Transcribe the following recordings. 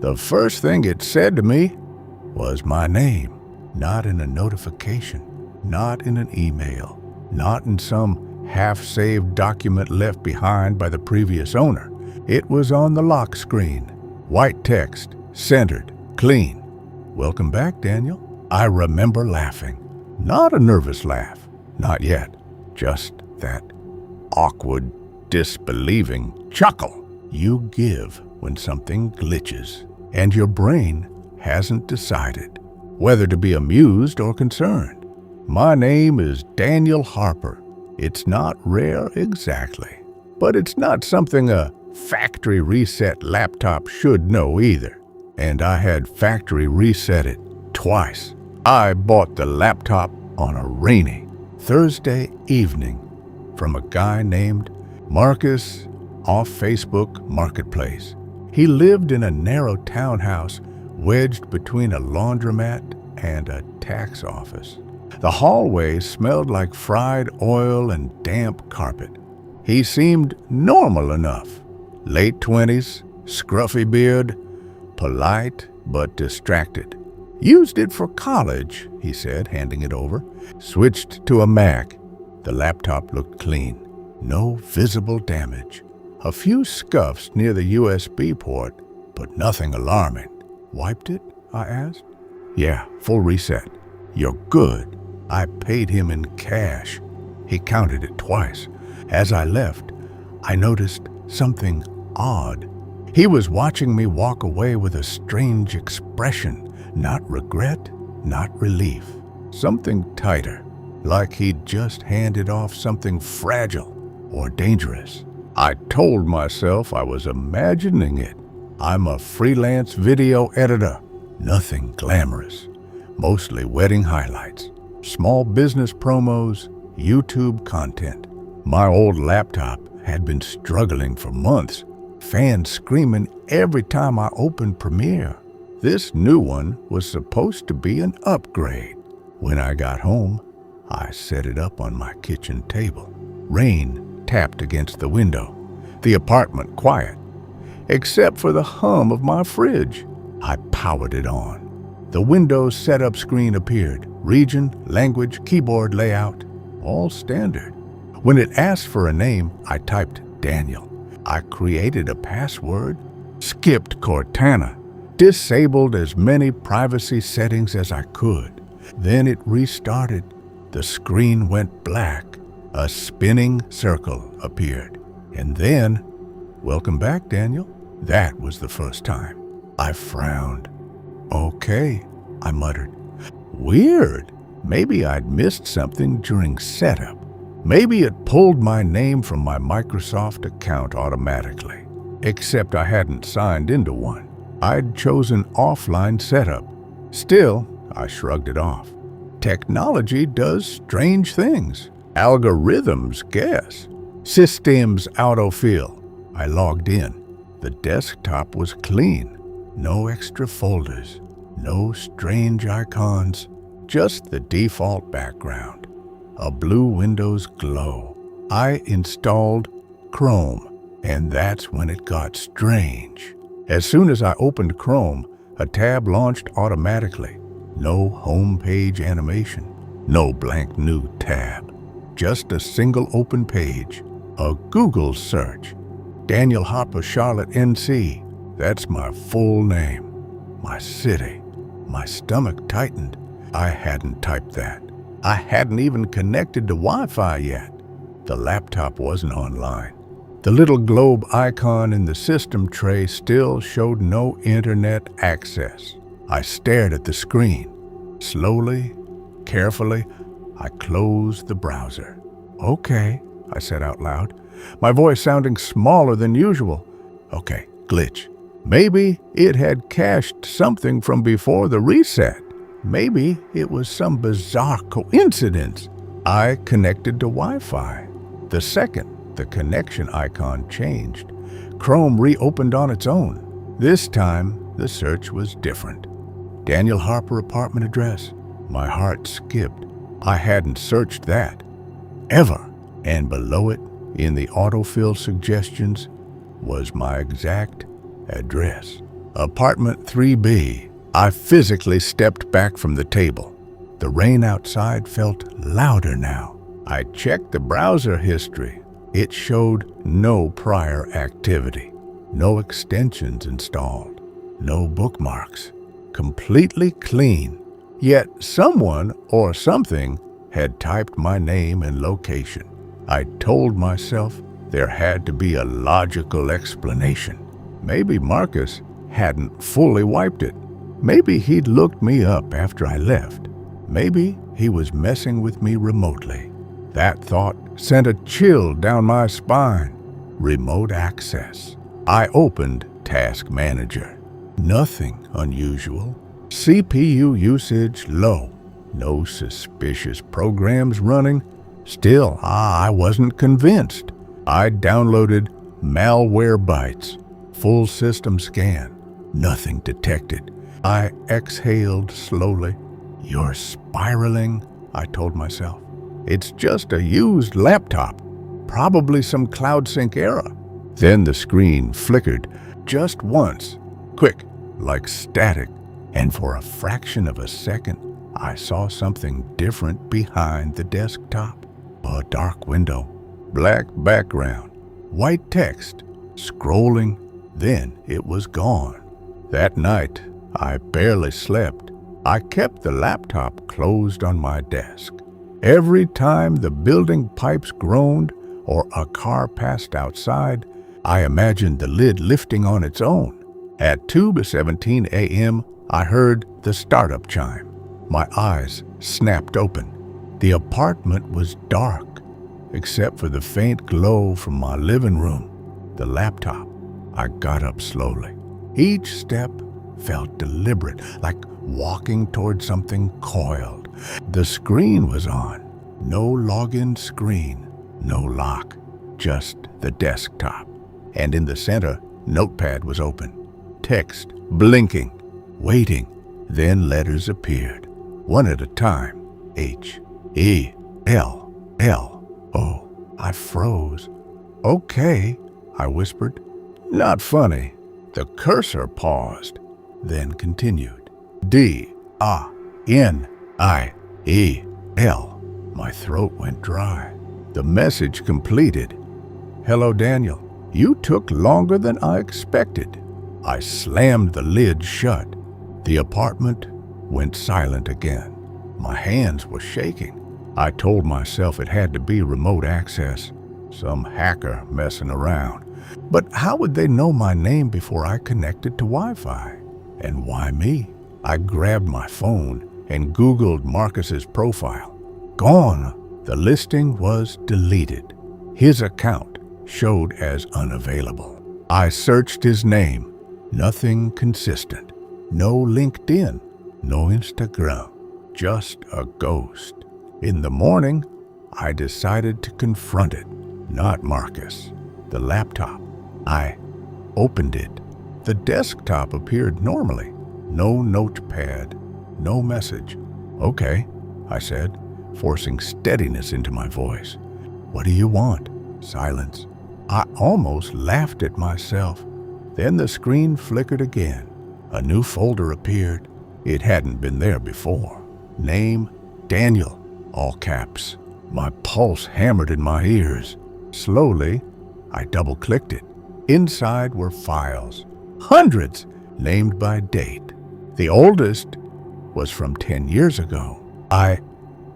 The first thing it said to me was my name, not in a notification, not in an email, not in some half-saved document left behind by the previous owner. It was on the lock screen, white text, centered, clean. "Welcome back, Daniel." I remember laughing. Not a nervous laugh, not yet, just that awkward, disbelieving chuckle you give when something glitches and your brain hasn't decided whether to be amused or concerned. My name is Daniel Harper. It's not rare exactly, but it's not something a factory reset laptop should know either. And I had factory reset it twice. I bought the laptop on a rainy Thursday evening from a guy named Marcus off Facebook Marketplace. He lived in a narrow townhouse wedged between a laundromat and a tax office. The hallway smelled like fried oil and damp carpet. He seemed normal enough. Late 20s, scruffy beard, polite but distracted. "Used it for college," he said, handing it over. Switched to a Mac. The laptop looked clean. No visible damage. A few scuffs near the USB port, but nothing alarming. "Wiped it?" I asked. "Yeah, full reset." "You're good." I paid him in cash. He counted it twice. As I left, I noticed something odd. He was watching me walk away with a strange expression, not regret, not relief. Something tighter, like he'd just handed off something fragile or dangerous. I told myself I was imagining it. I'm a freelance video editor. Nothing glamorous. Mostly wedding highlights, small business promos, YouTube content. My old laptop had been struggling for months. Fans screaming every time I opened Premiere. This new one was supposed to be an upgrade. When I got home, I set it up on my kitchen table. Rain tapped against the window. The apartment quiet, except for the hum of my fridge. I powered it on. The Windows setup screen appeared. Region, language, keyboard layout, all standard. When it asked for a name, I typed Daniel. I created a password, skipped Cortana, disabled as many privacy settings as I could. Then it restarted. The screen went black. A spinning circle appeared. And then, "Welcome back, Daniel." That was the first time. I frowned. "Okay," I muttered. Weird. Maybe I'd missed something during setup. Maybe it pulled my name from my Microsoft account automatically. Except I hadn't signed into one. I'd chosen offline setup. Still, I shrugged it off. Technology does strange things. Algorithms guess. Systems autofill. I logged in. The desktop was clean. No extra folders. No strange icons. Just the default background. A blue Windows glow. I installed Chrome, and that's when it got strange. As soon as I opened Chrome, a tab launched automatically. No home page animation. No blank new tab. Just a single open page. A Google search. Daniel Harper, Charlotte, NC. That's my full name. My city. My stomach tightened. I hadn't typed that. I hadn't even connected to Wi-Fi yet. The laptop wasn't online. The little globe icon in the system tray still showed no internet access. I stared at the screen. Slowly, carefully, I closed the browser. "Okay," I said out loud, my voice sounding smaller than usual. "Okay, glitch. Maybe it had cached something from before the reset. Maybe it was some bizarre coincidence." I connected to Wi-Fi. The second the connection icon changed, Chrome reopened on its own. This time, the search was different. Daniel Harper apartment address. My heart skipped. I hadn't searched that. Ever. And below it, in the autofill suggestions, was my exact address. Apartment 3B. I physically stepped back from the table. The rain outside felt louder now. I checked the browser history. It showed no prior activity, no extensions installed, no bookmarks. Completely clean. Yet someone or something had typed my name and location. I told myself there had to be a logical explanation. Maybe Marcus hadn't fully wiped it. Maybe he'd looked me up after I left. Maybe he was messing with me remotely. That thought sent a chill down my spine. Remote access. I opened Task Manager. Nothing unusual. CPU usage low. No suspicious programs running. Still, I wasn't convinced. I downloaded Malwarebytes. Full system scan. Nothing detected. I exhaled slowly. You're spiraling, I told myself. It's just a used laptop. Probably some CloudSync error. Then the screen flickered just once. Quick, like static. And for a fraction of a second, I saw something different behind the desktop. A dark window, black background, white text, scrolling, then it was gone. That night, I barely slept. I kept the laptop closed on my desk. Every time the building pipes groaned or a car passed outside, I imagined the lid lifting on its own. At 2:17 a.m., I heard the startup chime. My eyes snapped open. The apartment was dark, except for the faint glow from my living room. The laptop. I got up slowly. Each step felt deliberate, like walking toward something coiled. The screen was on. No login screen, no lock, just the desktop. And in the center, Notepad was open. Text blinking, waiting. Then letters appeared, one at a time. H-E-L-L-O. I froze. Okay, I whispered. Not funny. The cursor paused, then continued. D-A-N-I-E-L. My throat went dry. The message completed. Hello, Daniel. You took longer than I expected. I slammed the lid shut. The apartment went silent again. My hands were shaking. I told myself it had to be remote access, some hacker messing around. But how would they know my name before I connected to Wi-Fi? And why me? I grabbed my phone and Googled Marcus's profile. Gone. The listing was deleted. His account showed as unavailable. I searched his name. Nothing consistent. No LinkedIn. No Instagram. Just a ghost. In the morning, I decided to confront it. Not Marcus. The laptop. I opened it. The desktop appeared normally. No notepad. No message. Okay, I said, forcing steadiness into my voice. What do you want? Silence. I almost laughed at myself. Then the screen flickered again. A new folder appeared. It hadn't been there before. Name, Daniel, all caps. My pulse hammered in my ears. Slowly, I double-clicked it. Inside were files. Hundreds, named by date. The oldest was from 10 years ago. I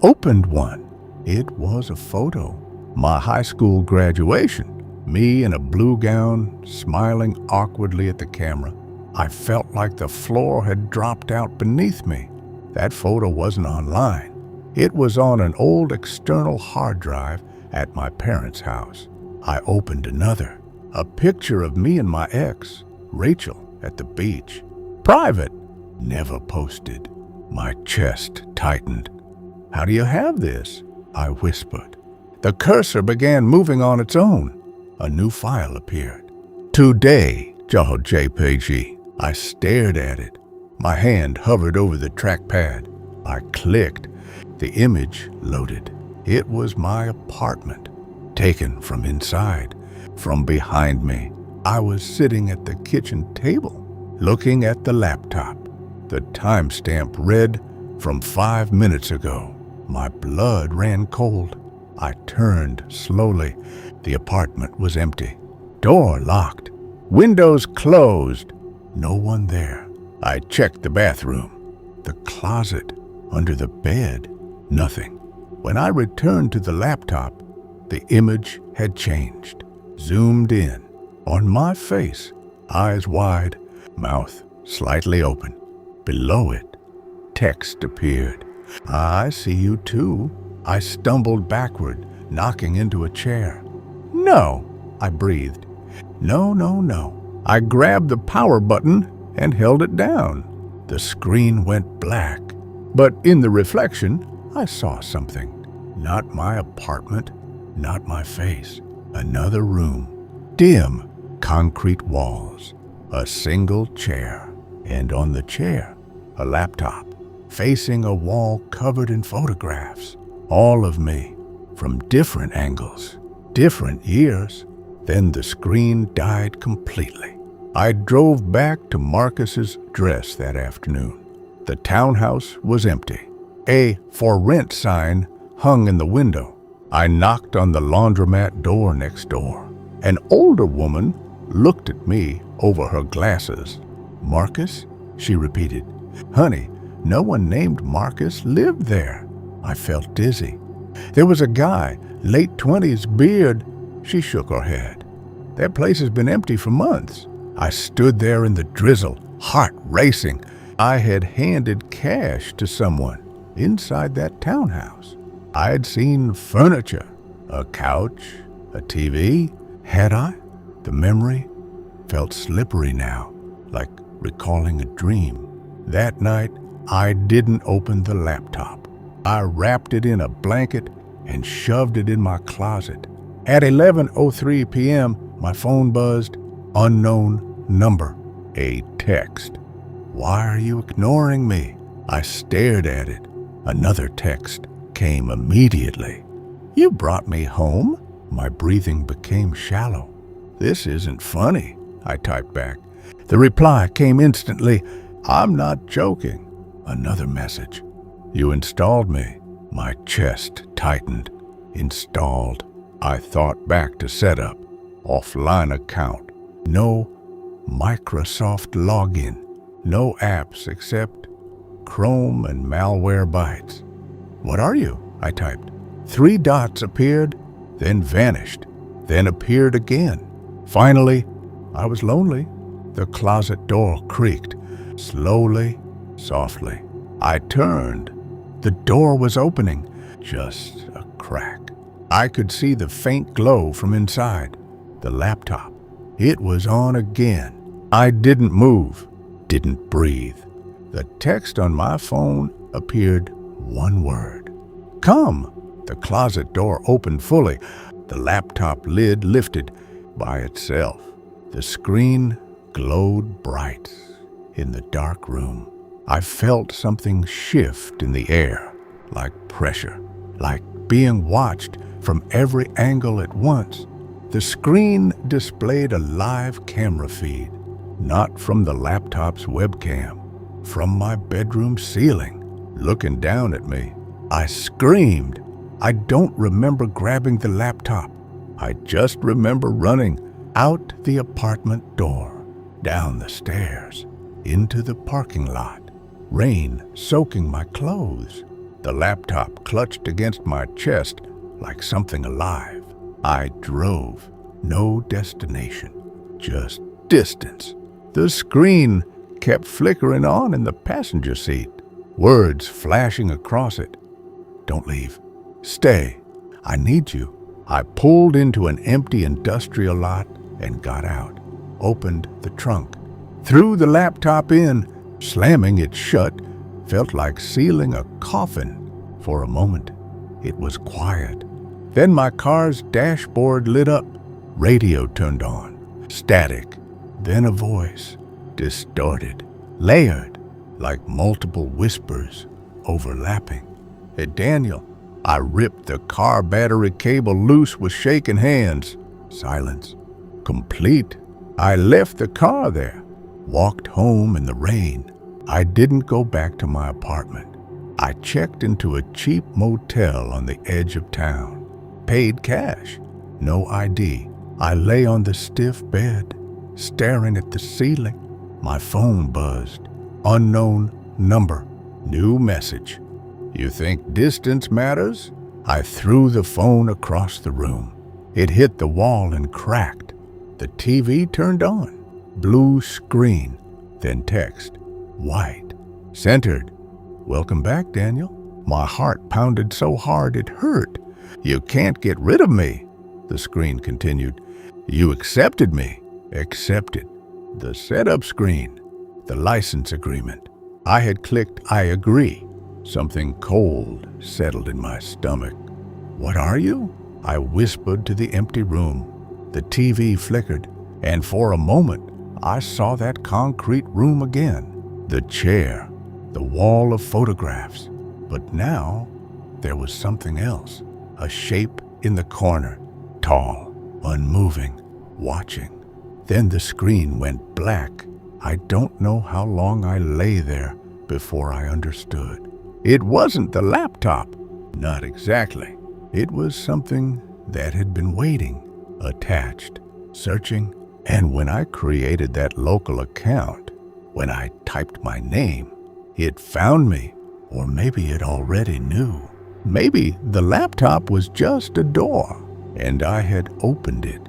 opened one. It was a photo. My high school graduation. Me in a blue gown, smiling awkwardly at the camera. I felt like the floor had dropped out beneath me. That photo wasn't online. It was on an old external hard drive at my parents' house. I opened another. A picture of me and my ex, Rachel, at the beach. Private. Never posted. My chest tightened. How do you have this? I whispered. The cursor began moving on its own. A new file appeared. Today, JPG. I stared at it. My hand hovered over the trackpad. I clicked. The image loaded. It was my apartment, taken from inside. From behind me, I was sitting at the kitchen table. looking at the laptop. The timestamp read from 5 minutes ago. My blood ran cold. I turned slowly. The apartment was empty. Door locked. Windows closed. No one there. I checked the bathroom, the closet, under the bed. Nothing. When I returned to the laptop, the image had changed. Zoomed in. On my face, eyes wide, mouth slightly open. Below it, text appeared. "I see you too." I stumbled backward, knocking into a chair. "No," I breathed. No. I grabbed the power button and held it down. The screen went black, but in the reflection, I saw something. Not my apartment, not my face. Another room. Dim, concrete walls. A single chair. And on the chair, a laptop, facing a wall covered in photographs. All of me, from different angles, different years. Then the screen died completely. I drove back to Marcus's address that afternoon. The townhouse was empty. A "for rent" sign hung in the window. I knocked on the laundromat door next door. An older woman looked at me over her glasses. "Marcus?" she repeated. "Honey, no one named Marcus lived there." I felt dizzy. "There was a guy, late 20s, beard." She shook her head. "That place has been empty for months." I stood there in the drizzle, heart racing. I had handed cash to someone inside that townhouse. I had seen furniture, a couch, a TV. Had I? The memory felt slippery now, like recalling a dream. That night, I didn't open the laptop. I wrapped it in a blanket and shoved it in my closet. At 11:03 p.m., my phone buzzed. Unknown number. A text. "Why are you ignoring me?" I stared at it. Another text came immediately. "You brought me home?" My breathing became shallow. "This isn't funny," I typed back. The reply came instantly. "I'm not joking." Another message. "You installed me." My chest tightened. Installed. I thought back to setup. Offline account. No Microsoft login. No apps except Chrome and Malwarebytes. "What are you?" I typed. 3 dots appeared, then vanished, then appeared again. Finally, I was lonely. The closet door creaked, slowly, softly. I turned. The door was opening, just a crack. I could see the faint glow from inside. The laptop. It was on again. I didn't move, didn't breathe. The text on my phone appeared one word. "Come." The closet door opened fully. The laptop lid lifted by itself. The screen glowed bright in the dark room. I felt something shift in the air, like pressure, like being watched from every angle at once. The screen displayed a live camera feed, not from the laptop's webcam, from my bedroom ceiling, looking down at me. I screamed. I don't remember grabbing the laptop. I just remember running out the apartment door, down the stairs, into the parking lot, rain soaking my clothes. The laptop clutched against my chest like something alive. I drove. No destination, just distance. The screen kept flickering on in the passenger seat, words flashing across it. "Don't leave. Stay. I need you." I pulled into an empty industrial lot and got out, opened the trunk, threw the laptop in. Slamming it shut felt like sealing a coffin. For a moment, it was quiet. Then my car's dashboard lit up. Radio turned on. Static. Then a voice. Distorted. Layered. Like multiple whispers. Overlapping. "Hey, Daniel." I ripped the car battery cable loose with shaking hands. Silence. Complete. I left the car there. walked home in the rain. I didn't go back to my apartment. I checked into a cheap motel on the edge of town. Paid cash, no ID. I lay on the stiff bed, staring at the ceiling. My phone buzzed. Unknown number. New message. You think distance matters? I threw the phone across the room. It hit the wall and cracked. The TV turned on. Blue screen, then text. White. Centered. Welcome back, Daniel. My heart pounded so hard it hurt. You can't get rid of me, the screen continued. You accepted me. Accepted. The setup screen. The license agreement. I had clicked I agree. Something cold settled in my stomach. What are you? I whispered to the empty room. The TV flickered, and for a moment I saw that concrete room again. The chair, the wall of photographs. But now there was something else. A shape in the corner, tall, unmoving, watching. Then the screen went black. I don't know how long I lay there before I understood. It wasn't the laptop. Not exactly. It was something that had been waiting, attached, searching. And when I created that local account, when I typed my name, it found me. Or maybe it already knew. Maybe the laptop was just a door, and I had opened it.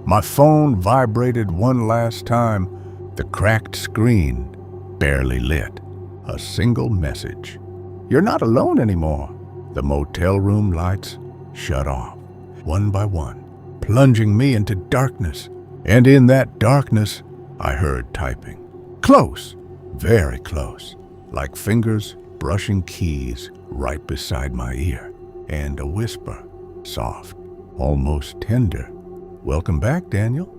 My phone vibrated one last time. The cracked screen barely lit. A single message. You're not alone anymore. The motel room lights shut off, one by one, plunging me into darkness. And in that darkness, I heard typing. Close, very close, like fingers brushing keys right beside my ear. And a whisper, soft, almost tender. Welcome back, Daniel.